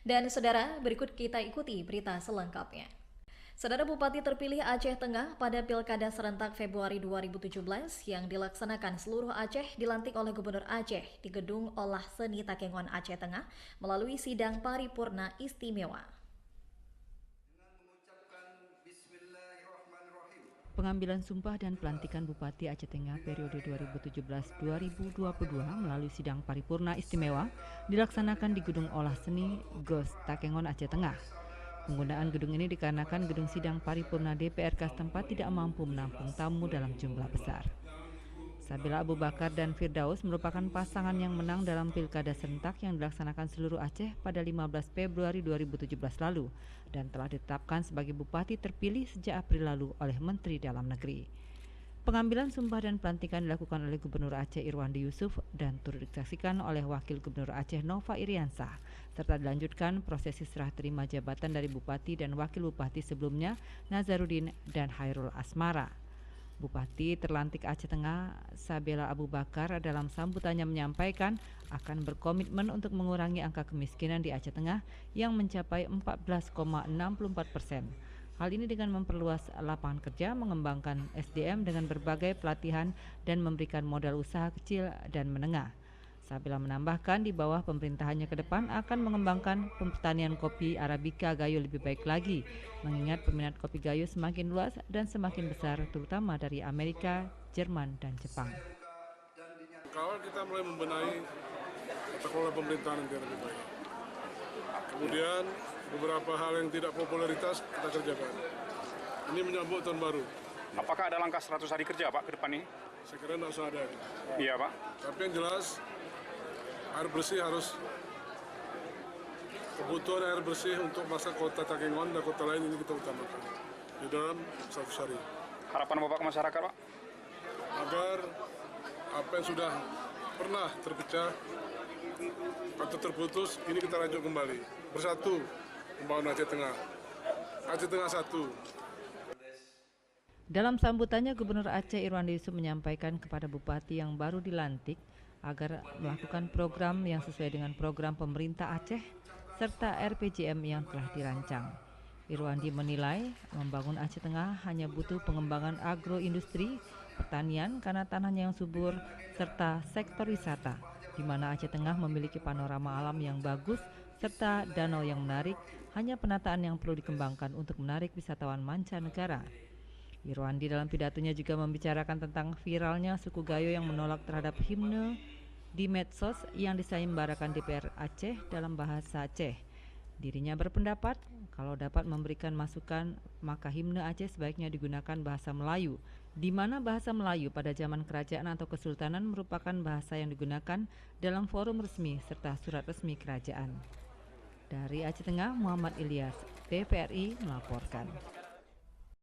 Dan saudara, berikut kita ikuti berita selengkapnya. Saudara, Bupati terpilih Aceh Tengah pada Pilkada serentak Februari 2017 yang dilaksanakan seluruh Aceh dilantik oleh Gubernur Aceh di Gedung Olah Seni Takengon Aceh Tengah melalui sidang paripurna istimewa. Pengambilan sumpah dan pelantikan Bupati Aceh Tengah periode 2017-2022 melalui sidang paripurna istimewa dilaksanakan di Gedung Olah Seni GOS Takengon Aceh Tengah. Penggunaan gedung ini dikarenakan gedung sidang paripurna DPRK setempat tidak mampu menampung tamu dalam jumlah besar. Sabila Abu Bakar dan Firdaus merupakan pasangan yang menang dalam pilkada serentak yang dilaksanakan seluruh Aceh pada 15 Februari 2017 lalu dan telah ditetapkan sebagai bupati terpilih sejak April lalu oleh Menteri Dalam Negeri. Pengambilan sumpah dan pelantikan dilakukan oleh Gubernur Aceh Irwandi Yusuf dan turut disaksikan oleh Wakil Gubernur Aceh Nova Iriansah, serta dilanjutkan prosesi serah terima jabatan dari Bupati dan Wakil Bupati sebelumnya Nazarudin dan Hairul Asmara. Bupati terlantik Aceh Tengah, Sabila Abu Bakar, dalam sambutannya menyampaikan akan berkomitmen untuk mengurangi angka kemiskinan di Aceh Tengah yang mencapai 14,64%. Hal ini dengan memperluas lapangan kerja, mengembangkan SDM dengan berbagai pelatihan dan memberikan modal usaha kecil dan menengah. Sabila menambahkan di bawah pemerintahannya ke depan akan mengembangkan pertanian kopi Arabica Gayo lebih baik lagi, mengingat peminat kopi Gayo semakin luas dan semakin besar terutama dari Amerika, Jerman, dan Jepang. Kalau kita mulai membenahi tata kelola pemerintahan yang lebih baik. Kemudian beberapa hal yang tidak popularitas kita kerjakan. Ini menyambut tahun baru. Apakah ada langkah 100 hari kerja Pak ke depan ini? Saya kira tidak usah ada. Iya Pak. Tapi yang jelas air bersih harus, kebutuhan air bersih untuk masa kota Takengon dan kota lain ini kita utamakan di dalam 100 hari. Harapan Bapak ke masyarakat Pak? Agar apa yang sudah pernah terpecah atau terputus, ini kita rajut kembali. Bersatu membangun Aceh Tengah. Aceh Tengah satu. Dalam sambutannya, Gubernur Aceh Irwandi Yusuf menyampaikan kepada Bupati yang baru dilantik agar melakukan program yang sesuai dengan program pemerintah Aceh serta RPJM yang telah dirancang. Irwandi menilai membangun Aceh Tengah hanya butuh pengembangan agroindustri, pertanian karena tanahnya yang subur, serta sektor wisata, di mana Aceh Tengah memiliki panorama alam yang bagus serta danau yang menarik, hanya penataan yang perlu dikembangkan untuk menarik wisatawan mancanegara. Irwandi dalam pidatonya juga membicarakan tentang viralnya suku Gayo yang menolak terhadap himne di medsos yang disayembarakan DPR Aceh dalam bahasa Aceh. Dirinya berpendapat kalau dapat memberikan masukan maka himne Aceh sebaiknya digunakan bahasa Melayu, di mana bahasa Melayu pada zaman kerajaan atau kesultanan merupakan bahasa yang digunakan dalam forum resmi serta surat resmi kerajaan. Dari Aceh Tengah, Muhammad Ilyas, TVRI melaporkan.